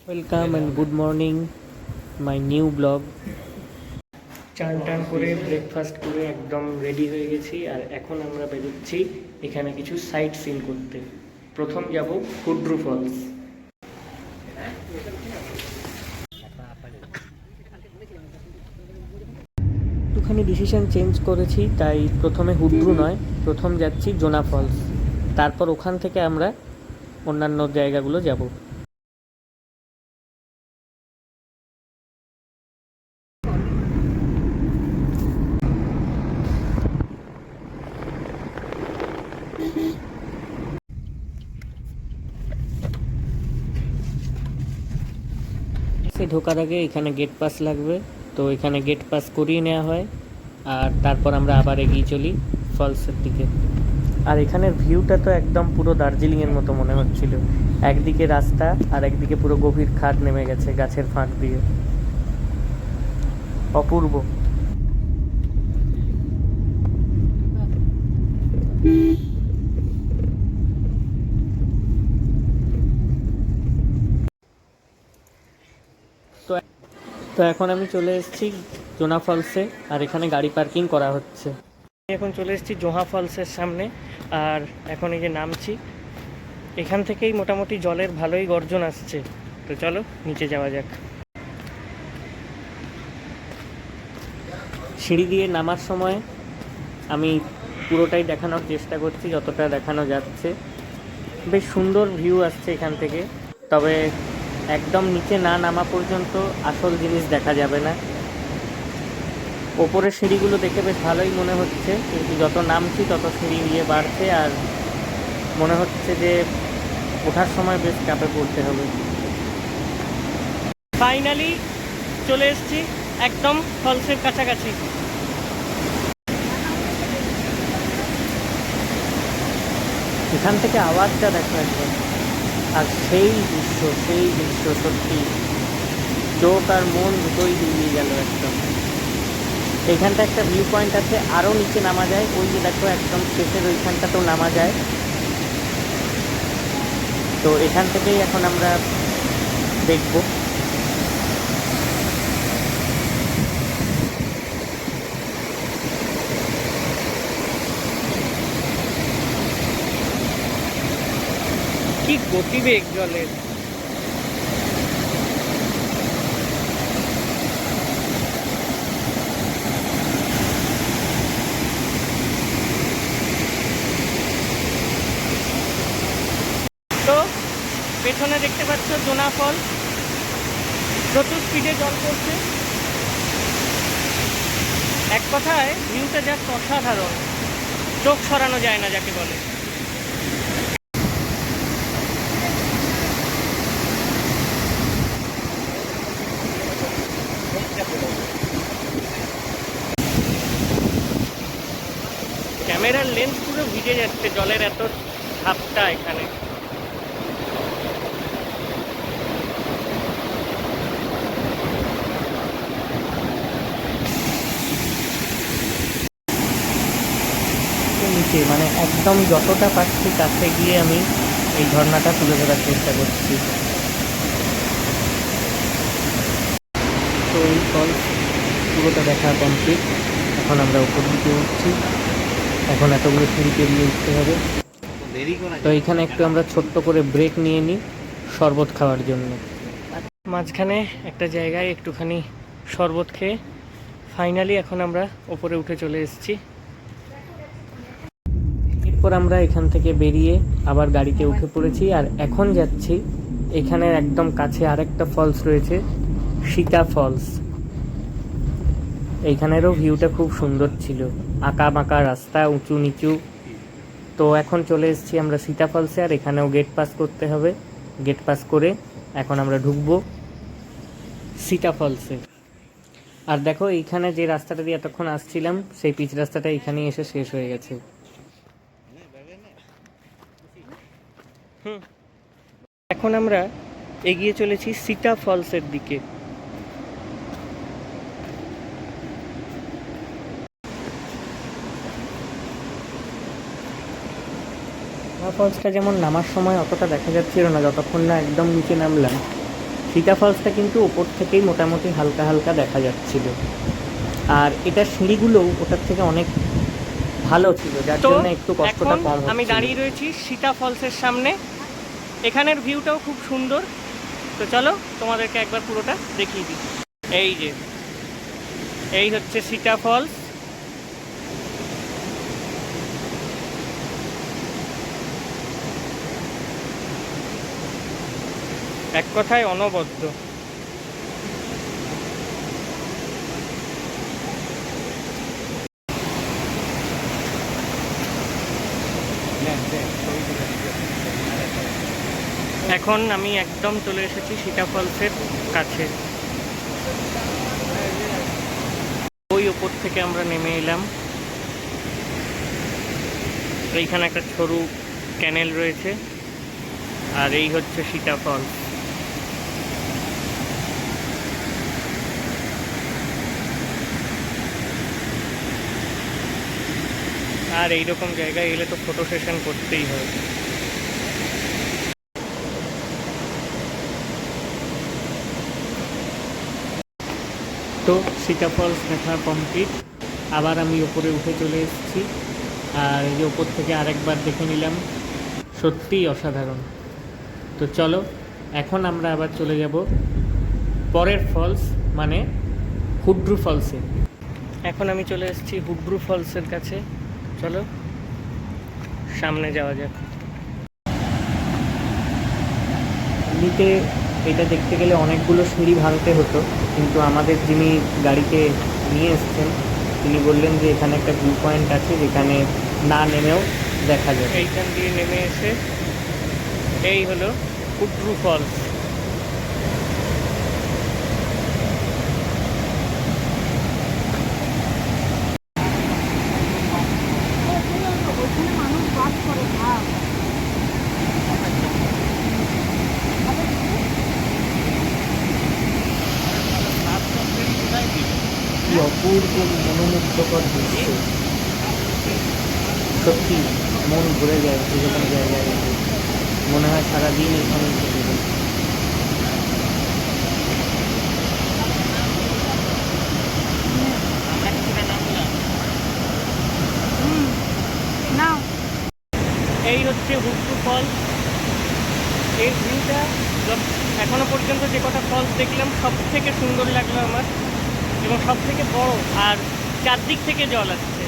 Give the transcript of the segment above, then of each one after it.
Welcome and good morning my new blog. চান টান করে ব্রেকফাস্ট করে একদম রেডি হয়ে গেছি, আর এখন আমরা বেরোচ্ছি এখানে কিছু সাইট সিন করতে। প্রথম যাব হুড্রু ফলস। একটুখানি ডিসিশন চেঞ্জ করেছি, তাই প্রথমে হুড্রু নয়, প্রথম যাচ্ছি জোনা ফলস, তারপর ওখান থেকে আমরা অন্যান্য জায়গাগুলো যাব। সে ঢোকার আগে এখানে গেট পাস লাগবে, তো এখানে গেট পাস করিয়ে নেওয়া হয়, আর তারপর আমরা আবার এগিয়ে চলি ফলসের দিকে। আর এখানের ভিউটা তো একদম পুরো দার্জিলিংয়ের মতো মনে হচ্ছিল। একদিকে রাস্তা আর একদিকে পুরো গভীর খাদ নেমে গেছে গাছের ফাঁক দিয়ে, অপূর্ব। তো তো এখন আমি চলে এসেছি জোনা ফলসে, আর এখানে গাড়ি পার্কিং করা হচ্ছে। আমি এখন চলে এসেছি জোহা ফলসের সামনে, আর এখন এই যে নামছি, এখান থেকেই মোটামুটি জলের ভালোই গর্জন আসছে। তো চলো নিচে যাওয়া যাক। সিঁড়ি দিয়ে নামার সময় আমি পুরোটাই দেখানোর চেষ্টা করছি যতটা দেখানো যাচ্ছে। বেশ সুন্দর ভিউ আসছে এখান থেকে, তবে একদম নিচে না নামা পর্যন্ত আসল জিনিস দেখা যাবে না। ওপরের সিঁড়িগুলো দেখে বেশ ভালোই মনে হচ্ছে, কিন্তু যত নামছি তত সিঁড়ি দিয়ে বাড়ছে, আর মনে হচ্ছে যে ওঠার সময় বেশ চাপে পড়তে হবে। ফাইনালি চলে এসেছি একদম ফলসের কাছাকাছি। এখান থেকে আওয়াজটা দেখো একদম, আর সেই দৃশ্য সত্যি চোখ আর মন দুটোই জুড়িয়ে গেল একদম। এখানটা একটা ভিউ পয়েন্ট আছে, আরও নিচে নামা যায়, ওই যে দেখো একদম শেষের ওইখানটাতেও নামা যায়। তো এখান থেকেই এখন আমরা দেখব। কি গতিবেগ জলের! তো পেছনে দেখতে পাচ্ছ জোনা ফল, প্রচুর স্পিডে জল পড়ছে। এক কথায় ভিউটা জাস্ট অসাধারণ, চোখ সরানো যায় না যাকে বলে। ক্যামেরার লেন্স পুরো ভিজে যাচ্ছে, জলের এত ঝাপটা এখানে। নিচে মানে একদম যতটা পাচ্ছি কাছে গিয়ে আমি এই ঝর্ণাটা তুলে ধরার চেষ্টা করছি। তো এই ফলস পুরোটা দেখা কমপ্লিট, এখন আমরা উপর দিকে উঠছি। এখন এতগুলো সিঁড়ি পেরিয়ে উঠতে হবে। তো এখানে একটু আমরা ছোট্ট করে ব্রেক নিয়ে নিই শরবত খাওয়ার জন্য। মাঝখানে একটা জায়গায় একটুখানি শরবত খেয়ে ফাইনালি এখন আমরা ওপরে উঠে চলে এসেছি। এরপর আমরা এখান থেকে বেরিয়ে আবার গাড়িতে উঠে পড়েছি, আর এখন যাচ্ছি এখানের একদম কাছে আরেকটা ফলস রয়েছে, সীতা ফলস। এইখানেরও ভিউটা খুব সুন্দর ছিল, আঁকা বাঁকা রাস্তা, উঁচু নিচু। তো এখন চলে এসেছি আমরা সীতা ফলসে, আর এখানেও গেট পাস করতে হবে। গেট পাস করে এখন আমরা ঢুকবো সীতা ফলসে। আর দেখো এইখানে যে রাস্তাটা দিয়ে এতক্ষণ আসছিলাম, সেই পিচ রাস্তাটা এখানেই এসে শেষ হয়ে গেছে। এখন আমরা এগিয়ে চলেছি সীতা ফলসের দিকে। ফলসটা যেমন নামার সময় অতটা দেখা যাচ্ছিল না যতক্ষণ না একদম নিচে নামলাম, সীতা ফলসটা কিন্তু ওপর থেকেই মোটামুটি হালকা হালকা দেখা যাচ্ছিল, আর এটা সিঁড়িগুলোও ওটার থেকে অনেক ভালো ছিল, যার জন্য একটু কষ্টটা কম হচ্ছিল। আমি দাঁড়িয়ে রয়েছি সীতা ফলসের সামনে, এখানের ভিউটাও খুব সুন্দর। তো চলো তোমাদেরকে একবার পুরোটা দেখিয়ে দিই। এই হচ্ছে সীতা ফলস। এক কথায় অনবদ্য। এখন আমি একদম চলে এসেছি সীতা ফলসের কাছে। ওই ওপর থেকে আমরা নেমে এলাম। এইখানে একটা সরু ক্যানেল রয়েছে, আর এই হচ্ছে সীতা ফলস। আর এইরকম জায়গায় এলে তো ফটো সেশন করতেই হয়। তো সীতা ফলস দেখা কমপ্লিট। আবার আমি ওপরে উঠে চলে এসেছি, আর এই যে ওপর থেকে আরেকবার দেখে নিলাম, সত্যিই অসাধারণ। তো চলো এখন আমরা আবার চলে যাব পরের ফলস, মানে হুড্রু ফলসে। এখন আমি চলে এসেছি হুড্রু ফলসের কাছে। চলো সামনে যাওয়া যাক। এমনিতে এটা দেখতে গেলে অনেকগুলো সিঁড়ি ভাঙতে হতো, কিন্তু আমাদের যিনি গাড়িতে নিয়ে এসছেন তিনি বললেন যে এখানে একটা ভিউ পয়েন্ট আছে যেখানে না নেমেও দেখা যায়। এইখান দিয়ে নেমে এসে এই হলো হুড্রু ফলস। কি অপূর্ব মনোমুগ্ধকর দৃশ্য, সত্যি মন ঘুরে যায় এরকম জায়গায় এসে। মনে হয় সারাদিন এখানেই থেকে যায়। এই হচ্ছে হুড্রু ফলস। এই ভিউটা এখনো পর্যন্ত যে কটা ফলস দেখলাম সব থেকে সুন্দর লাগলো আমার, এবং সব থেকে বড়, আর চারদিক থেকে জল আসছে।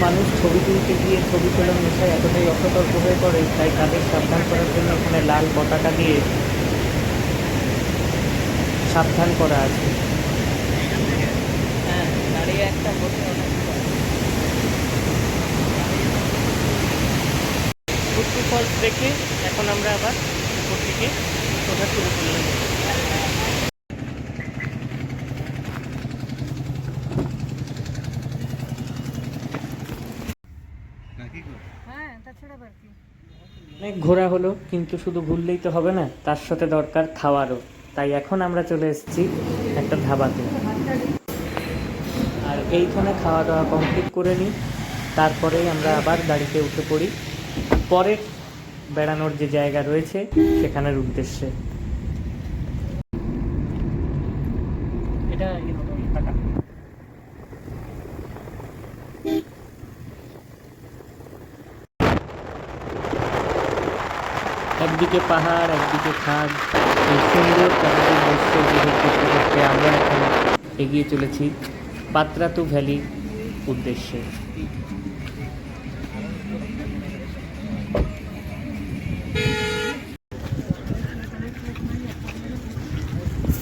মানুষ ছবি তুলতে গিয়ে ছবি তোলার নেশায় এতটাই অসতর্ক হয়ে পড়ে, তাই তাদের সাবধান করার জন্য এখানে লাল পতাকা দিয়ে সাবধান করা আছে। হ্যাঁ, দাঁড়িয়ে একটা বসে হুড্রু ফলস দেখে এখন আমরা আবার উপর থেকে ওঠা শুরু করলাম। অনেক ঘোরা হলো, কিন্তু শুধু ঘুরলেই তো হবে না, তার সাথে দরকার খাওয়ারও। তাই এখন আমরা চলে এসেছি একটা ধাবাতে, আর এইখানে খাওয়া দাওয়া কমপ্লিট করে নিই। তারপরেই আমরা আবার গাড়িতে উঠে পড়ি পরের বেড়ানোর যে জায়গা রয়েছে সেখানের উদ্দেশ্যে। এটা টাকা। একদিকে পাহাড়, একদিকে খাদ, এই সুন্দর প্রাকৃতিক দৃশ্য উপভোগ করতে করতে আমরা এখন এগিয়ে চলেছি পাত্রাতু ভ্যালির উদ্দেশ্যে।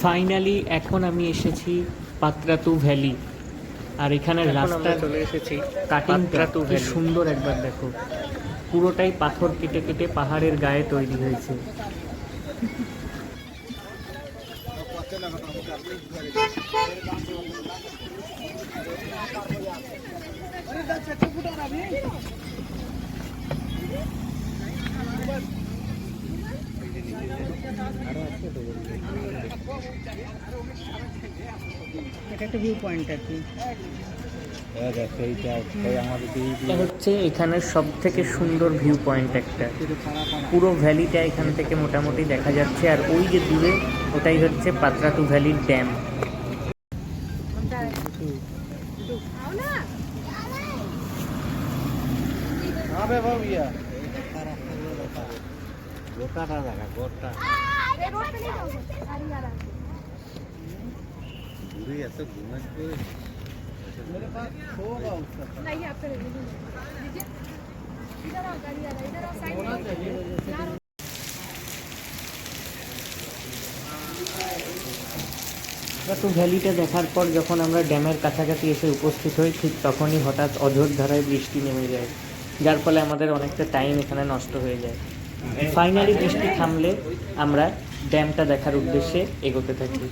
ফাইনালি এখন আমি এসেছি পাত্রাতু ভ্যালি, আর এখানের রাস্তা চলে এসেছি কাটিংটা কি সুন্দর একবার দেখো, পুরোটাই পাথর কেটে কেটে পাহাড়ের গায়ে তৈরি হয়েছে। এটা একটা ভিউ পয়েন্ট আর কি। এটা হচ্ছে এখানের সব থেকে সুন্দর ভিউ পয়েন্ট একটা। পুরো ভ্যালিটা এখান থেকে মোটামুটি দেখা যাচ্ছে, আর ওই যে দূরে ওটাই হচ্ছে পাত্রাতু ভ্যালির ড্যাম। नहीं आप कर लीजिए इधर आओ गाड़ी आ रहा है इधर आओ साइड में यार পাত্রাতু ভ্যালিটা দেখার পর যখন আমরা ড্যামের কাছাকাছি এসে উপস্থিত হই, ঠিক তখনই হঠাৎ অঝোর ধারায় বৃষ্টি নেমে যায়, যার ফলে আমাদের অনেকটা টাইম এখানে নষ্ট হয়ে যায়। ফাইনালি বৃষ্টি থামলে আমরা ড্যামটা দেখার উদ্দেশ্যে এগোতে থাকি।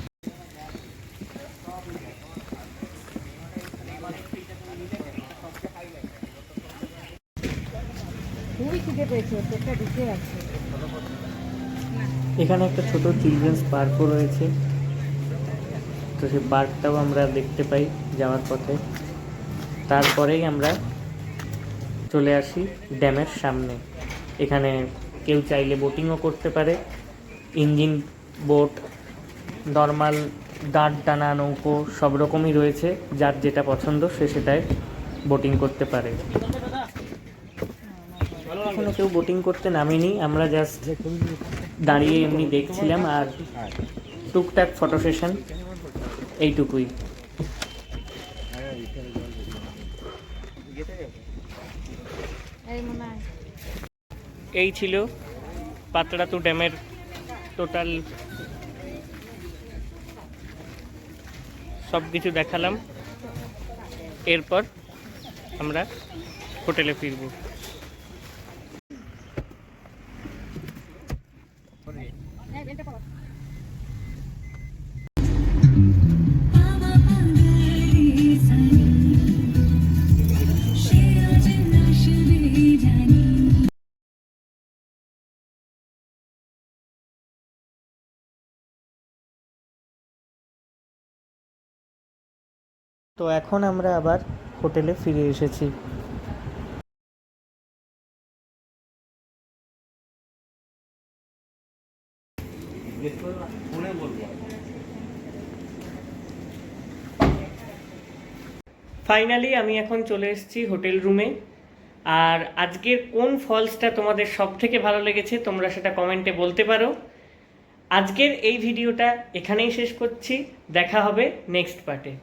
খুবই খিদে পেয়েছে পেটটা ঢুকে আছে এখানে একটা ছোট চিলড্রেন্স পার্কও রয়েছে, তো সেই পার্কটাও আমরা দেখতে পাই যাওয়ার পথে। তারপরেই আমরা চলে আসি ড্যামের সামনে। এখানে কেউ চাইলে বোটিংও করতে পারে, ইঞ্জিন বোট, নর্মাল দাঁড় টানা নৌকো সব রকমই রয়েছে, যার যেটা পছন্দ সে সেটায় বোটিং করতে পারে। এখনো কেউ বোটিং করতে নামেনি, আমরা জাস্ট দাঁড়িয়ে এমনি দেখছিলাম আর টুকটাক ফটো সেশন, এইটুকুই। এই মনে হয় এই ছিল পাত্রাতু ড্যামের টোটাল সব কিছু দেখালাম। এরপর আমরা হোটেলে ফিরবো। এই এটা করো তো এখন আমরা আবার হোটেলে ফিরে এসেছি। ফাইনালি আমি এখন চলে এসেছি হোটেল রুমে। আর আজকের কোন ফলসটা তোমাদের সব থেকে ভালো লেগেছে তোমরা সেটা কমেন্টে বলতে পারো। আজকের এই ভিডিওটা এখানেই শেষ করছি, দেখা হবে নেক্সট পার্টে।